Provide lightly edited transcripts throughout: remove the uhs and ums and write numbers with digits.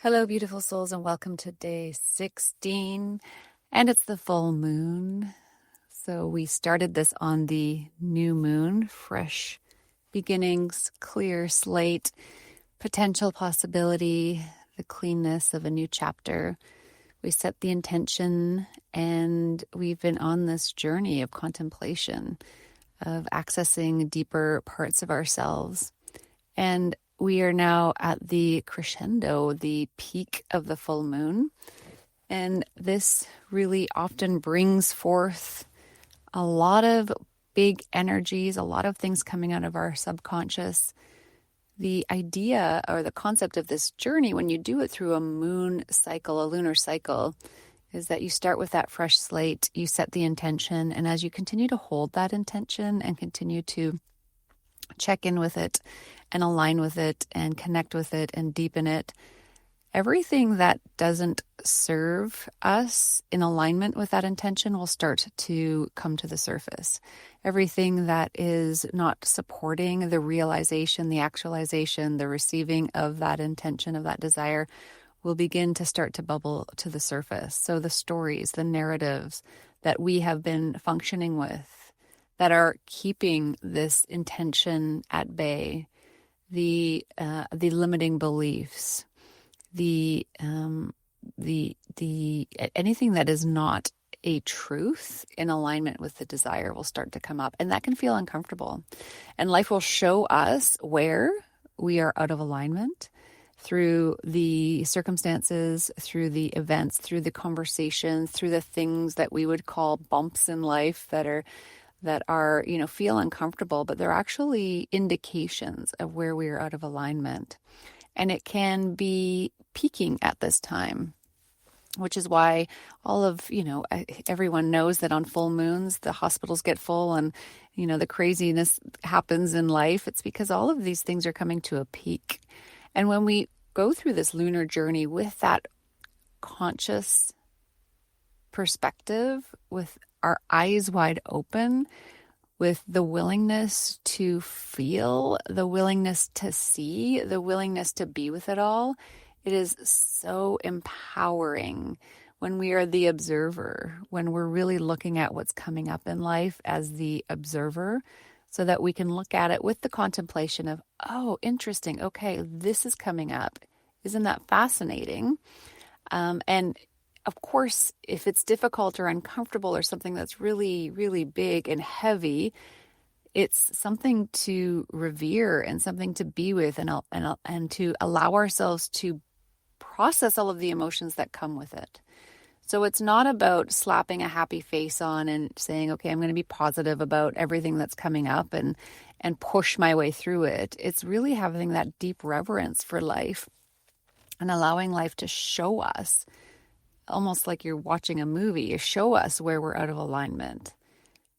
Hello, beautiful souls, and welcome to day 16. And it's the full moon. So we started this on the new moon, fresh beginnings, clear slate, potential possibility, the cleanness of a new chapter. We set the intention, and we've been on this journey of contemplation, of accessing deeper parts of ourselves. And we are now at the crescendo, the peak of the full moon. And this really often brings forth a lot of big energies, a lot of things coming out of our subconscious. The idea or the concept of this journey, when you do it through a moon cycle, a lunar cycle, is that you start with that fresh slate, you set the intention, and as you continue to hold that intention and continue to check in with it and align with it and connect with it and deepen it, everything that doesn't serve us in alignment with that intention will start to come to the surface. Everything that is not supporting the realization, the actualization, the receiving of that intention, of that desire, will begin to start to bubble to the surface. So the stories, the narratives that we have been functioning with that are keeping this intention at bay, the limiting beliefs, the anything that is not a truth in alignment with the desire will start to come up, and that can feel uncomfortable. And life will show us where we are out of alignment through the circumstances, through the events, through the conversations, through the things that we would call bumps in life that are, feel uncomfortable, but they're actually indications of where we are out of alignment. And it can be peaking at this time, which is why everyone knows that on full moons, the hospitals get full and, the craziness happens in life. It's because all of these things are coming to a peak. And when we go through this lunar journey with that conscious perspective, with our eyes wide open, with the willingness to feel, the willingness to see, the willingness to be with it all, it is so empowering when we are the observer, when we're really looking at what's coming up in life as the observer, so that we can look at it with the contemplation of, oh, interesting, okay, this is coming up. Isn't that fascinating? And of course, if it's difficult or uncomfortable or something that's really, really big and heavy, it's something to revere and something to be with and to allow ourselves to process all of the emotions that come with it. So it's not about slapping a happy face on and saying, okay, I'm going to be positive about everything that's coming up and push my way through it. It's really having that deep reverence for life and allowing life to show us, almost like you're watching a movie, you show us where we're out of alignment.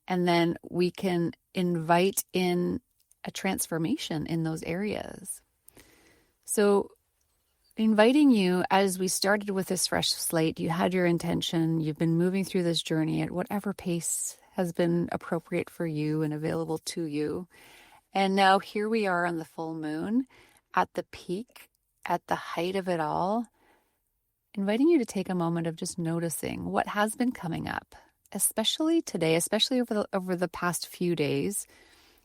And then we can invite in a transformation in those areas. So inviting you, as we started with this fresh slate, you had your intention, you've been moving through this journey at whatever pace has been appropriate for you and available to you. And now here we are on the full moon, at the peak, at the height of it all, inviting you to take a moment of just noticing what has been coming up, especially today, especially over the past few days,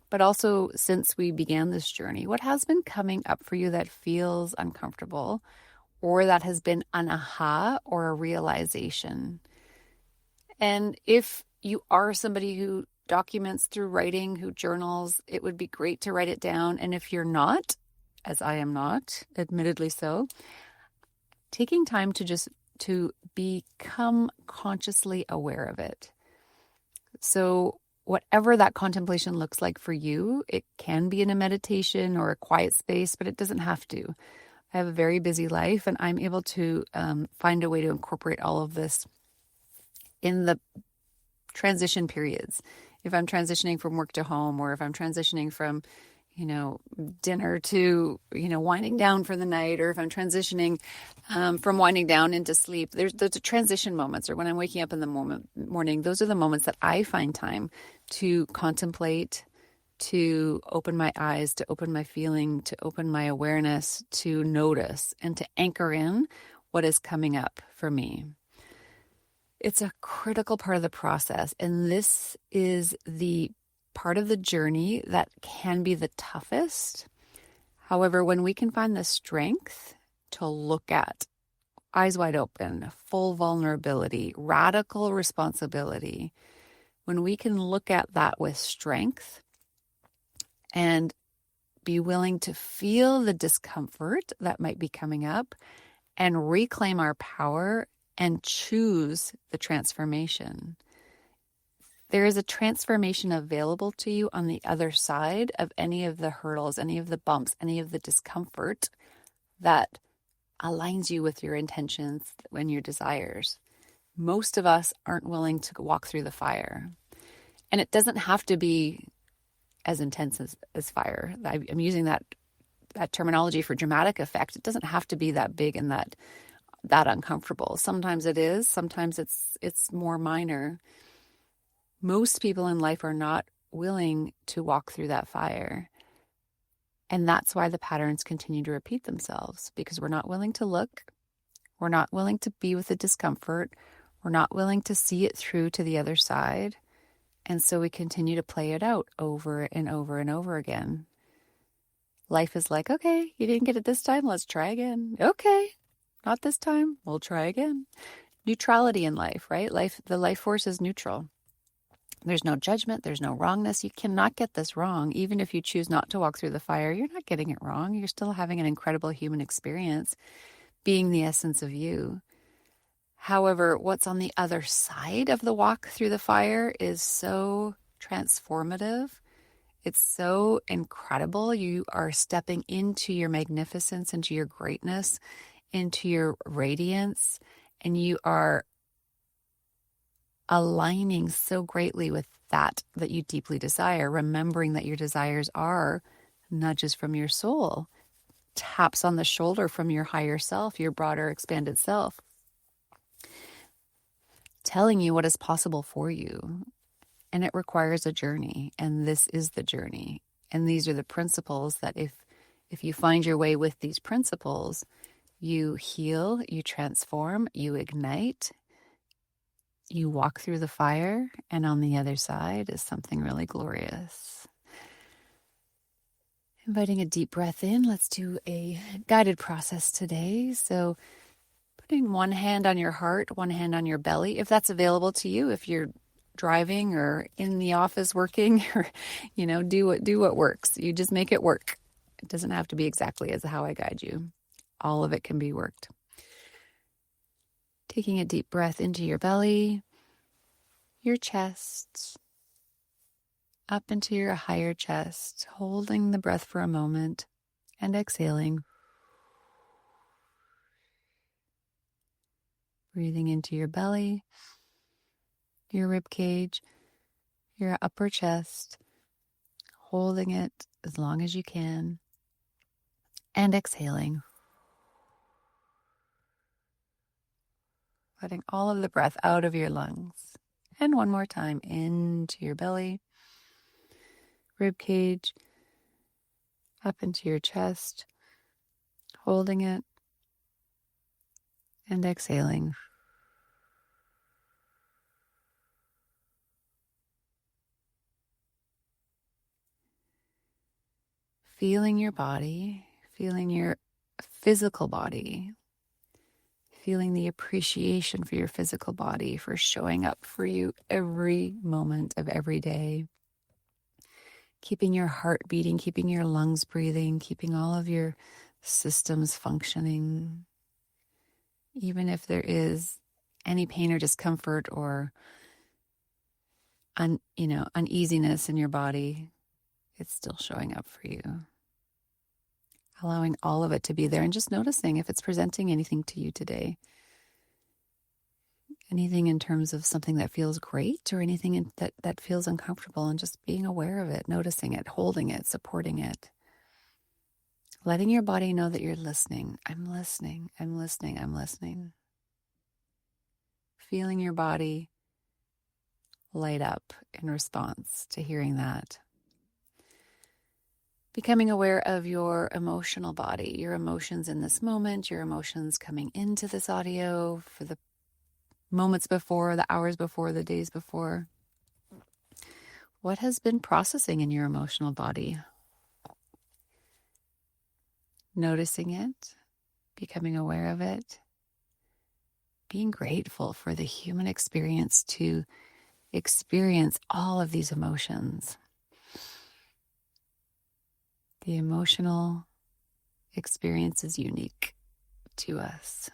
but also since we began this journey. What has been coming up for you that feels uncomfortable, or that has been an aha or a realization? And if you are somebody who documents through writing, who journals, it would be great to write it down. And if you're not, as I am not, admittedly so, taking time to become consciously aware of it. So whatever that contemplation looks like for you, it can be in a meditation or a quiet space, but it doesn't have to. I have a very busy life, and I'm able to find a way to incorporate all of this in the transition periods. If I'm transitioning from work to home, or if I'm transitioning from dinner to, winding down for the night, or if I'm transitioning from winding down into sleep, there's the transition moments, or when I'm waking up in the morning, those are the moments that I find time to contemplate, to open my eyes, to open my feeling, to open my awareness, to notice and to anchor in what is coming up for me. It's a critical part of the process, and this is the part of the journey that can be the toughest. However, when we can find the strength to look at eyes wide open, full vulnerability, radical responsibility, when we can look at that with strength and be willing to feel the discomfort that might be coming up and reclaim our power and choose the transformation. There is a transformation available to you on the other side of any of the hurdles, any of the bumps, any of the discomfort that aligns you with your intentions and your desires. Most of us aren't willing to walk through the fire. And it doesn't have to be as intense as fire. I'm using that terminology for dramatic effect. It doesn't have to be that big and that uncomfortable. Sometimes it is. Sometimes it's more minor. Most people in life are not willing to walk through that fire. And that's why the patterns continue to repeat themselves, because we're not willing to look. We're not willing to be with the discomfort. We're not willing to see it through to the other side. And so we continue to play it out over and over and over again. Life is like, okay, you didn't get it this time. Let's try again. Okay, not this time. We'll try again. Neutrality in life, right? The life force is neutral. There's no judgment. There's no wrongness. You cannot get this wrong. Even if you choose not to walk through the fire, you're not getting it wrong. You're still having an incredible human experience, being the essence of you. However, what's on the other side of the walk through the fire is so transformative. It's so incredible. You are stepping into your magnificence, into your greatness, into your radiance, and you are aligning so greatly with that you deeply desire, remembering that your desires are nudges from your soul, taps on the shoulder from your higher self, your broader, expanded self, telling you what is possible for you. And it requires a journey, and this is the journey. And these are the principles that if you find your way with these principles, you heal, you transform, you ignite, you walk through the fire, and on the other side is something really glorious. Inviting a deep breath in. Let's do a guided process today. So putting one hand on your heart, one hand on your belly, if that's available to you, if you're driving or in the office working, or, do what works. You just make it work. It doesn't have to be exactly as how I guide you. All of it can be worked. Taking a deep breath into your belly, your chest, up into your higher chest, holding the breath for a moment and exhaling. Breathing into your belly, your rib cage, your upper chest, holding it as long as you can, and exhaling. Letting all of the breath out of your lungs. And one more time, into your belly, rib cage, up into your chest, holding it, and exhaling. Feeling your body, feeling your physical body, feeling the appreciation for your physical body, for showing up for you every moment of every day. Keeping your heart beating, keeping your lungs breathing, keeping all of your systems functioning. Even if there is any pain or discomfort or uneasiness in your body, it's still showing up for you. Allowing all of it to be there and just noticing if it's presenting anything to you today. Anything in terms of something that feels great or anything that feels uncomfortable, and just being aware of it, noticing it, holding it, supporting it. Letting your body know that you're listening. I'm listening, I'm listening, I'm listening. Feeling your body light up in response to hearing that. Becoming aware of your emotional body, your emotions in this moment, your emotions coming into this audio for the moments before, the hours before, the days before. What has been processing in your emotional body? Noticing it, becoming aware of it, being grateful for the human experience to experience all of these emotions. The emotional experience is unique to us.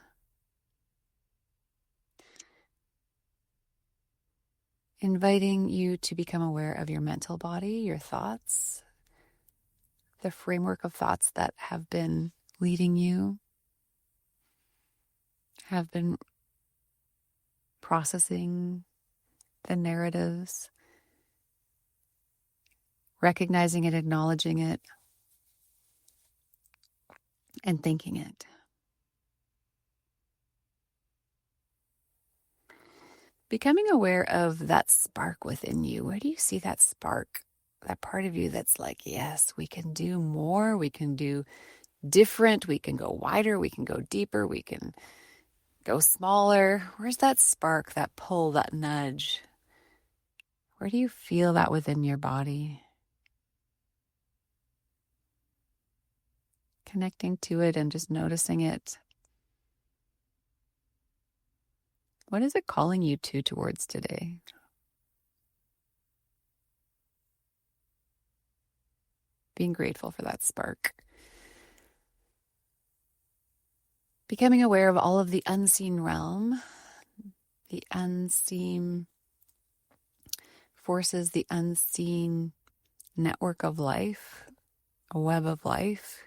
Inviting you to become aware of your mental body, your thoughts, the framework of thoughts that have been leading you, have been processing the narratives, recognizing it, acknowledging it, and thinking it. Becoming aware of that spark within you. Where do you see that spark? That part of you that's like, yes, we can do more, we can do different, we can go wider, we can go deeper, we can go smaller. Where's that spark, that pull, that nudge? Where do you feel that within your body? Connecting to it and just noticing it. What is it calling you towards today? Being grateful for that spark. Becoming aware of all of the unseen realm, the unseen forces, the unseen network of life, a web of life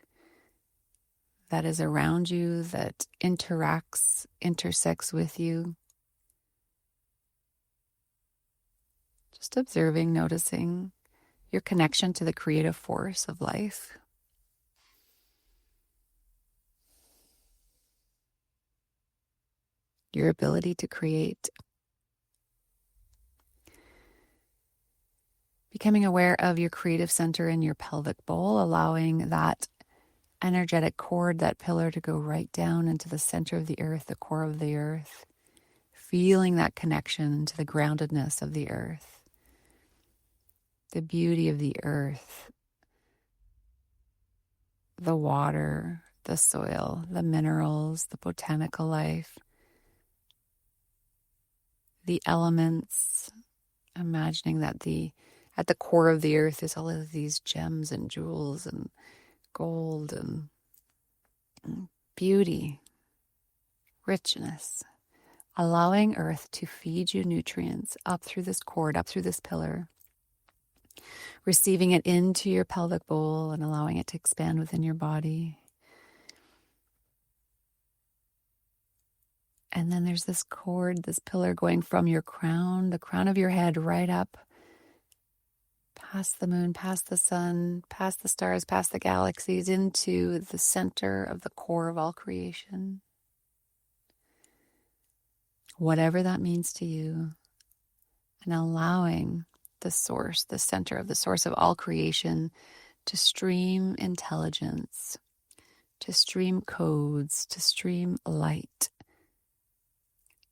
that is around you, that interacts, intersects with you. Just observing, noticing your connection to the creative force of life. Your ability to create. Becoming aware of your creative center in your pelvic bowl, allowing that energetic cord, that pillar, to go right down into the center of the earth, the core of the earth. Feeling that connection to the groundedness of the earth, the beauty of the earth, the water, the soil, the minerals, the botanical life, the elements. Imagining that at the core of the earth is all of these gems and jewels and gold and beauty, richness. Allowing earth to feed you nutrients up through this cord, up through this pillar. Receiving it into your pelvic bowl and allowing it to expand within your body. And then there's this cord, this pillar going from your crown, the crown of your head, right up past the moon, past the sun, past the stars, past the galaxies, into the center of the core of all creation. Whatever that means to you, and allowing the source, the center of the source of all creation, to stream intelligence, to stream codes, to stream light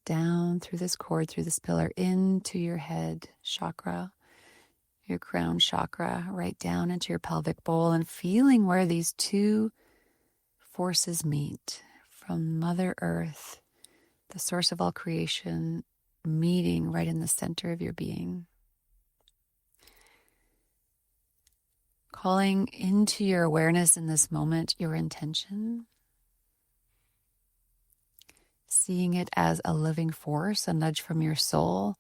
down through this cord, through this pillar, into your head chakra, your crown chakra, right down into your pelvic bowl, and feeling where these two forces meet, from Mother Earth, the source of all creation, meeting right in the center of your being. Calling into your awareness in this moment your intention. Seeing it as a living force, a nudge from your soul.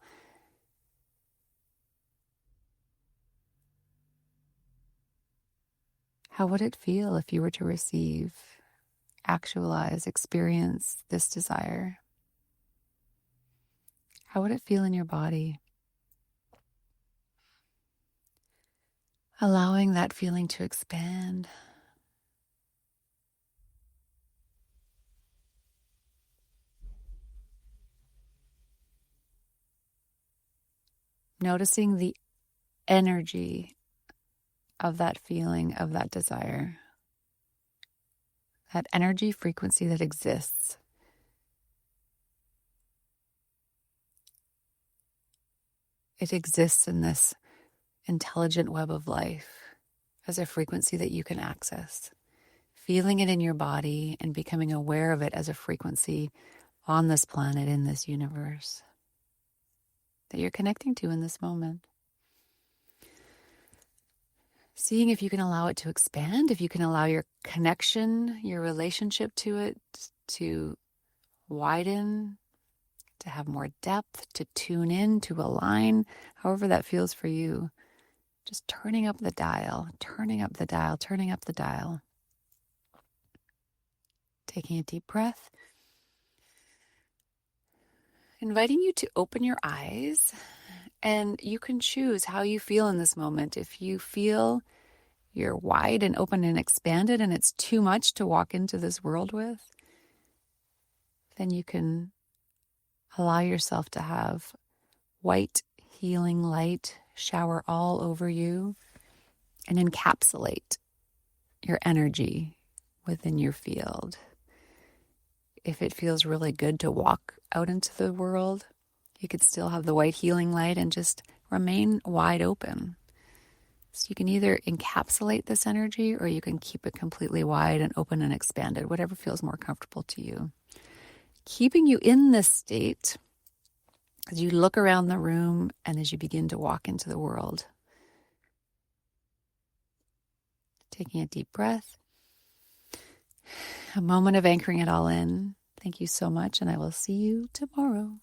How would it feel if you were to receive, actualize, experience this desire? How would it feel in your body? Allowing that feeling to expand. Noticing the energy of that feeling, of that desire, that energy frequency that exists. It exists in this intelligent web of life as a frequency that you can access. Feeling it in your body and becoming aware of it as a frequency on this planet, in this universe, that you're connecting to in this moment. Seeing if you can allow it to expand, if you can allow your connection, your relationship to it to widen, to have more depth, to tune in, to align, however that feels for you. Just turning up the dial, turning up the dial, turning up the dial. Taking a deep breath. Inviting you to open your eyes, and you can choose how you feel in this moment. If you feel you're wide and open and expanded and it's too much to walk into this world with, then you can allow yourself to have white healing light shower all over you and encapsulate your energy within your field. If it feels really good to walk out into the world, you could still have the white healing light and just remain wide open. So you can either encapsulate this energy or you can keep it completely wide and open and expanded, whatever feels more comfortable to you. Keeping you in this state as you look around the room and as you begin to walk into the world. Taking a deep breath. A moment of anchoring it all in. Thank you so much, and I will see you tomorrow.